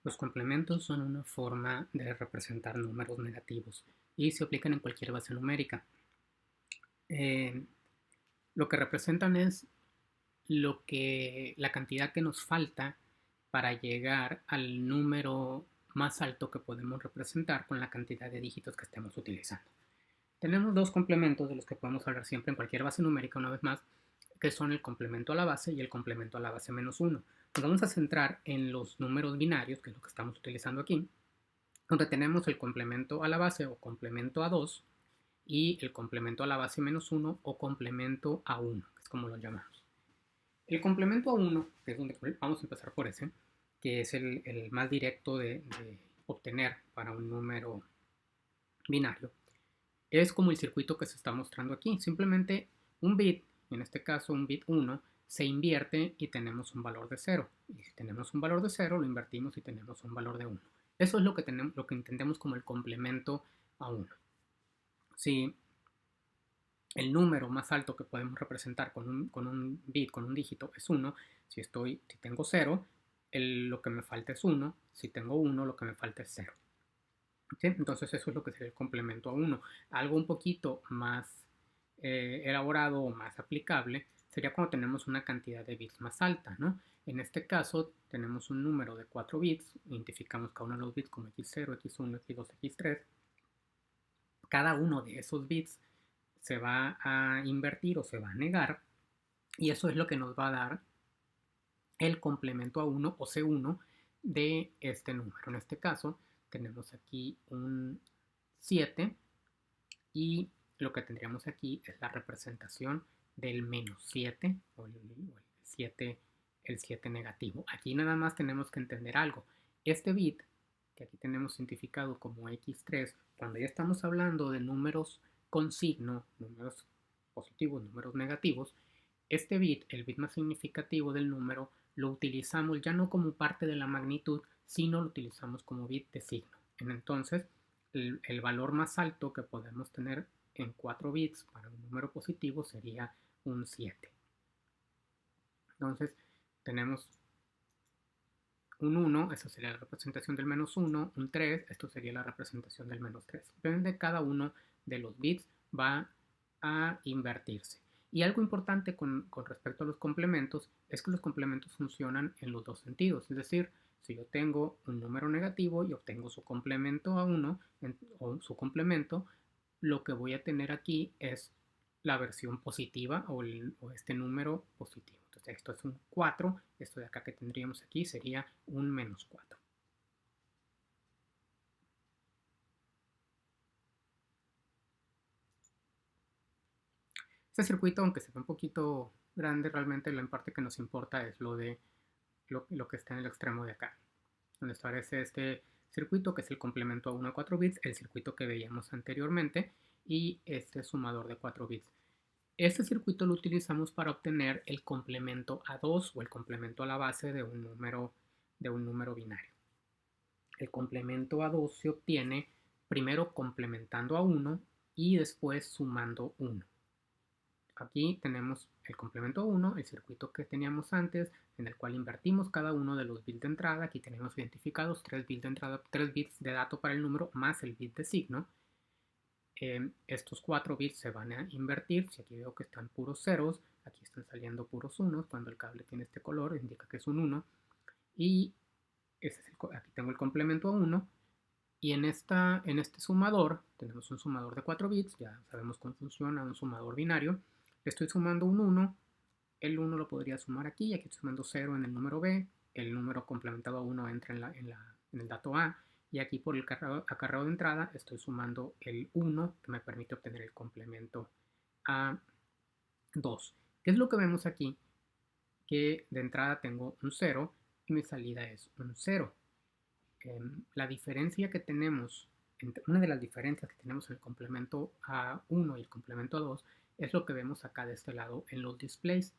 Los complementos son una forma de representar números negativos y se aplican en cualquier base numérica. Eh, lo que representan es la cantidad que nos falta para llegar al número más alto que podemos representar con la cantidad de dígitos que estemos utilizando. Tenemos dos complementos de los que podemos hablar siempre en cualquier base numérica, una vez más, que son el complemento a la base y el complemento a la base menos 1. Nos vamos a centrar en los números binarios, que es lo que estamos utilizando aquí, donde tenemos el complemento a la base o complemento a 2 y el complemento a la base menos 1 o complemento a 1, que es como lo llamamos. El complemento a 1, que es donde vamos a empezar por ese, que es el más directo de obtener para un número binario, es como el circuito que se está mostrando aquí. Simplemente un bit, en este caso un bit 1, se invierte y tenemos un valor de 0. Y si tenemos un valor de 0, lo invertimos y tenemos un valor de 1. Eso es lo que entendemos como el complemento a 1. Si el número más alto que podemos representar con un bit, con un dígito, es 1, si tengo 0, lo que me falta es 1, si tengo 1, lo que me falta es 0. ¿Sí? Entonces eso es lo que sería el complemento a 1. Algo un poquito más elaborado o más aplicable sería cuando tenemos una cantidad de bits más alta, ¿no? En este caso tenemos un número de 4 bits, identificamos cada uno de los bits como x0, x1, x2, x3. Cada uno de esos bits se va a invertir o se va a negar y eso es lo que nos va a dar el complemento a 1 o C1 de este número. En este caso tenemos aquí un 7 y lo que tendríamos aquí es la representación del menos 7 o el 7, el 7 negativo. Aquí nada más tenemos que entender algo. Este bit que aquí tenemos identificado como x3, cuando ya estamos hablando de números con signo, números positivos, números negativos, este bit, el bit más significativo del número, lo utilizamos ya no como parte de la magnitud, sino lo utilizamos como bit de signo. Entonces, el valor más alto que podemos tener en 4 bits para un número positivo sería un 7. Entonces, tenemos un 1, eso sería la representación del menos 1, un 3, esto sería la representación del menos 3. Depende, cada uno de los bits va a invertirse. Y algo importante con respecto a los complementos es que los complementos funcionan en los dos sentidos. Es decir, si yo tengo un número negativo y obtengo su complemento a 1 o su complemento, lo que voy a tener aquí es la versión positiva o este número positivo. Entonces esto es un 4, esto de acá que tendríamos aquí sería un menos 4. Este circuito, aunque se ve un poquito grande, realmente la parte que nos importa es lo que está en el extremo de acá, donde establece este circuito que es el complemento a 1 a 4 bits, el circuito que veíamos anteriormente y este sumador de 4 bits. Este circuito lo utilizamos para obtener el complemento a 2 o el complemento a la base de un número binario. El complemento a 2 se obtiene primero complementando a 1 y después sumando 1. Aquí tenemos el complemento a 1, el circuito que teníamos antes, en el cual invertimos cada uno de los bits de entrada. Aquí tenemos identificados 3 bits de entrada, 3 bits de dato para el número más el bit de signo. Estos 4 bits se van a invertir. Si aquí veo que están puros ceros, aquí están saliendo puros unos. Cuando el cable tiene este color, indica que es un 1. Y aquí tengo el complemento a 1. Y en este sumador, tenemos un sumador de 4 bits, ya sabemos cómo funciona un sumador binario. Le estoy sumando un 1, el 1 lo podría sumar aquí, aquí estoy sumando 0 en el número B, el número complementado a 1 entra en el dato A, y aquí por el acarreo de entrada estoy sumando el 1 que me permite obtener el complemento a 2. ¿Qué es lo que vemos aquí? Que de entrada tengo un 0 y mi salida es un 0. La diferencia que tenemos, una de las diferencias que tenemos en el complemento a 1 y el complemento a 2 es lo que vemos acá de este lado en los displays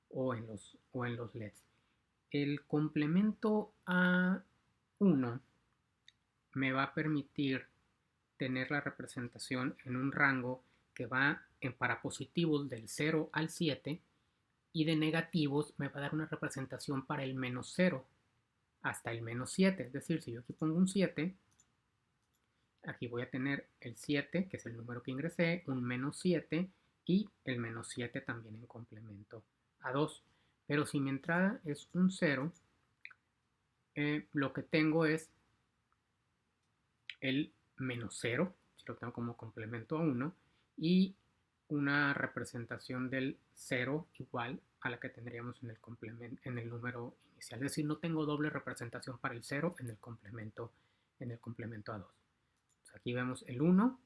o en los LEDs. El complemento a 1 me va a permitir tener la representación en un rango que va para positivos del 0 al 7 y de negativos me va a dar una representación para el menos 0. hasta el menos 7. Es decir, si yo aquí pongo un 7, aquí voy a tener el 7, que es el número que ingresé, un menos 7 y el menos 7 también en complemento a 2. Pero si mi entrada es un 0, lo que tengo es el menos 0, si lo tengo como complemento a 1, y una representación del 0 igual a la que tendríamos en el número inicial. Es decir, no tengo doble representación para el 0 en el complemento a 2. Entonces aquí vemos el 1,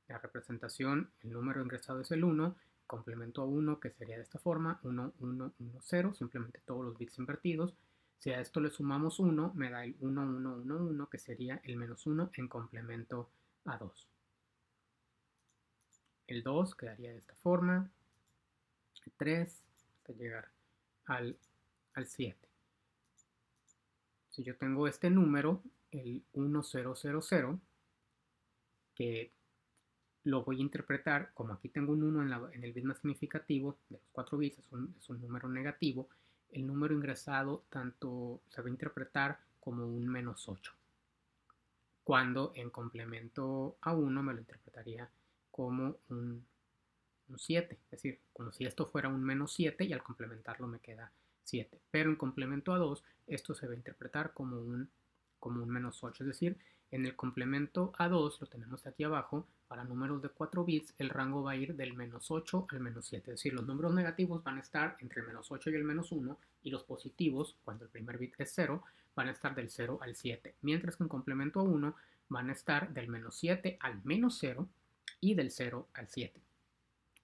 la representación, el número ingresado es el 1, complemento a 1 que sería de esta forma, 1, 1, 1, 0, simplemente todos los bits invertidos. Si a esto le sumamos 1, me da el 1, 1, 1, 1, que sería el menos 1 en complemento a 2. El 2 quedaría de esta forma, el 3 hasta llegar al 7. Si yo tengo este número, el 1000, que lo voy a interpretar, como aquí tengo un 1 en el bit más significativo de los 4 bits, es un número negativo, el número ingresado tanto se va a interpretar como un menos 8, cuando en complemento a 1 me lo interpretaría como un 7, es decir, como si esto fuera un menos 7 y al complementarlo me queda 7. Pero en complemento a 2, esto se va a interpretar como un menos 8, es decir, en el complemento a 2, lo tenemos aquí abajo, para números de 4 bits, el rango va a ir del menos 8 al menos 7, es decir, los números negativos van a estar entre el menos 8 y el menos 1, y los positivos, cuando el primer bit es 0, van a estar del 0 al 7, mientras que en complemento a 1 van a estar del menos 7 al menos 0 y del 0 al 7.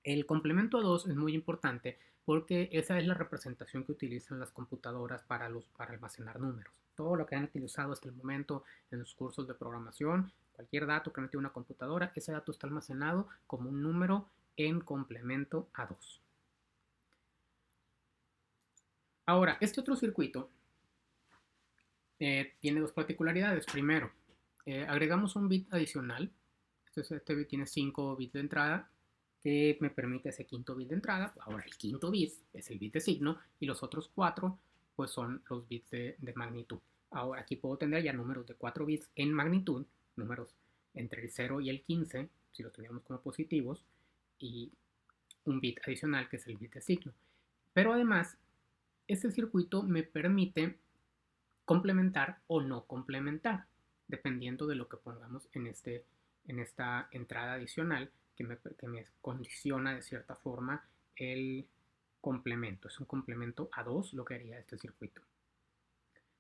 El complemento a 2 es muy importante porque esa es la representación que utilizan las computadoras para almacenar números. Todo lo que han utilizado hasta el momento en los cursos de programación, cualquier dato que mete una computadora, ese dato está almacenado como un número en complemento a 2. Ahora, este otro circuito tiene dos particularidades. Primero, agregamos un bit adicional. Este bit tiene 5 bits de entrada, que me permite ese quinto bit de entrada. Ahora el quinto bit es el bit de signo y los otros 4 pues son los bits de magnitud. Ahora aquí puedo tener ya números de 4 bits en magnitud, números entre el 0 y el 15, si los tuviéramos como positivos, y un bit adicional que es el bit de signo. Pero además, este circuito me permite complementar o no complementar, dependiendo de lo que pongamos en esta entrada adicional que me condiciona de cierta forma el complemento. Es un complemento a 2 lo que haría este circuito.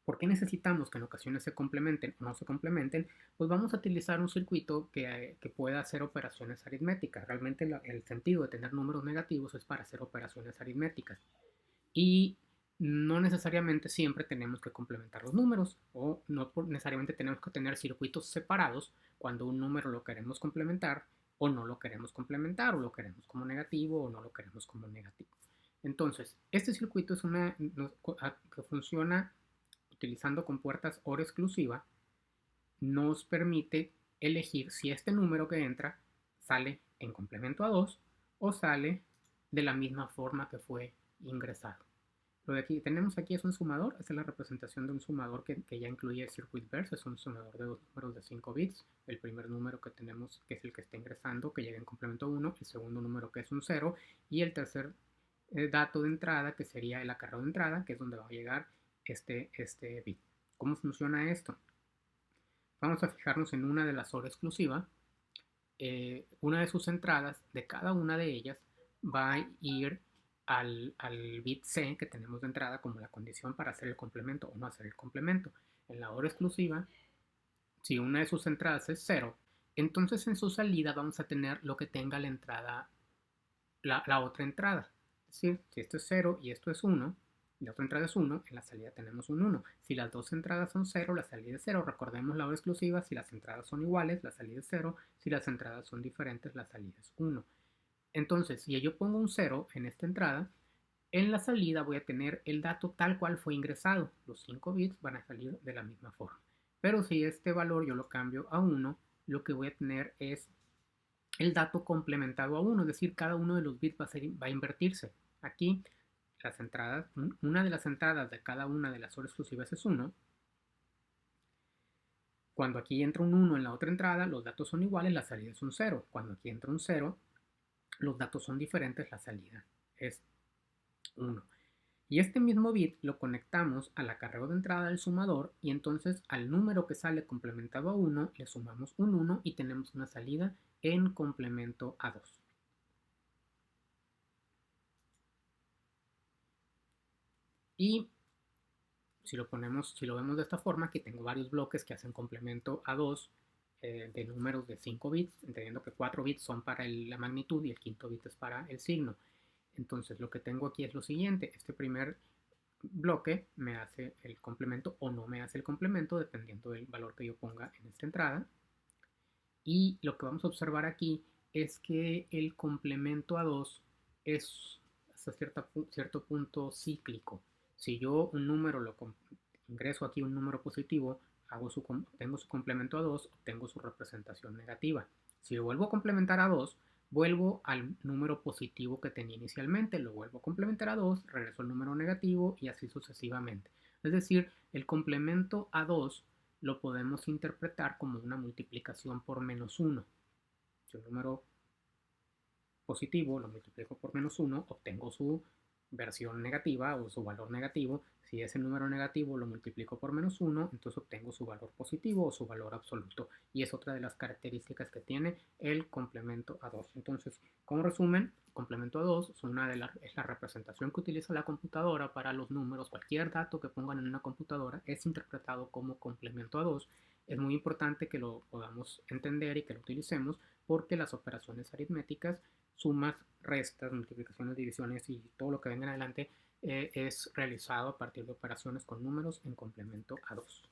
¿Por qué necesitamos que en ocasiones se complementen o no se complementen? Pues vamos a utilizar un circuito que pueda hacer operaciones aritméticas. Realmente el sentido de tener números negativos es para hacer operaciones aritméticas. Y no necesariamente siempre tenemos que complementar los números o no necesariamente tenemos que tener circuitos separados cuando un número lo queremos complementar o no lo queremos complementar o lo queremos como negativo o no lo queremos como negativo. Entonces, este circuito es que funciona utilizando con puertas OR exclusiva, nos permite elegir si este número que entra sale en complemento a 2 o sale de la misma forma que fue ingresado. Lo que tenemos aquí es un sumador, esta es la representación de un sumador que ya incluye el circuit verse, es un sumador de dos números de 5 bits, el primer número que tenemos que es el que está ingresando, que llega en complemento 1, el segundo número que es un 0, y el tercer dato de entrada que sería el acarreo de entrada, que es donde va a llegar este bit. ¿Cómo funciona esto? Vamos a fijarnos en una de las OR exclusiva, una de sus entradas, de cada una de ellas, va a ir al bit C que tenemos de entrada como la condición para hacer el complemento o no hacer el complemento. En la hora exclusiva, si una de sus entradas es 0, entonces en su salida vamos a tener lo que tenga la entrada, la otra entrada. Es decir, si esto es 0 y esto es 1, y la otra entrada es 1, en la salida tenemos un 1. Si las dos entradas son 0, la salida es 0. Recordemos la hora exclusiva, si las entradas son iguales, la salida es 0. Si las entradas son diferentes, la salida es 1. Entonces, si yo pongo un 0 en esta entrada, en la salida voy a tener el dato tal cual fue ingresado. Los 5 bits van a salir de la misma forma. Pero si este valor yo lo cambio a 1, lo que voy a tener es el dato complementado a 1, es decir, cada uno de los bits va a invertirse. Aquí las entradas, una de las entradas de cada una de las horas exclusivas es 1 Cuando aquí entra un 1 en la otra entrada, los datos son iguales, la salida es un 0. Cuando aquí entra un 0, los datos son diferentes, la salida es 1. Y este mismo bit lo conectamos al acarreo de entrada del sumador y entonces al número que sale complementado a 1 le sumamos un 1 y tenemos una salida en complemento a 2. Y si lo vemos de esta forma, que tengo varios bloques que hacen complemento a 2 de números de 5 bits, entendiendo que 4 bits son para la magnitud y el quinto bit es para el signo. Entonces lo que tengo aquí es lo siguiente: este primer bloque me hace el complemento o no me hace el complemento dependiendo del valor que yo ponga en esta entrada. Y lo que vamos a observar aquí es que el complemento a 2 es hasta cierto punto cíclico. Si yo un número ingreso aquí un número positivo, tengo su complemento a 2, obtengo su representación negativa. Si lo vuelvo a complementar a 2, vuelvo al número positivo que tenía inicialmente, lo vuelvo a complementar a 2, regreso al número negativo y así sucesivamente. Es decir, el complemento a 2 lo podemos interpretar como una multiplicación por menos 1. Si un número positivo lo multiplico por menos 1, obtengo su versión negativa o su valor negativo. Si ese número negativo lo multiplico por menos 1, entonces obtengo su valor positivo o su valor absoluto. Y es otra de las características que tiene el complemento a 2. Entonces, como resumen, complemento a 2 es la representación que utiliza la computadora para los números. Cualquier dato que pongan en una computadora es interpretado como complemento a 2. Es muy importante que lo podamos entender y que lo utilicemos, porque las operaciones aritméticas, sumas, restas, multiplicaciones, divisiones y todo lo que venga en adelante, es realizado a partir de operaciones con números en complemento a 2.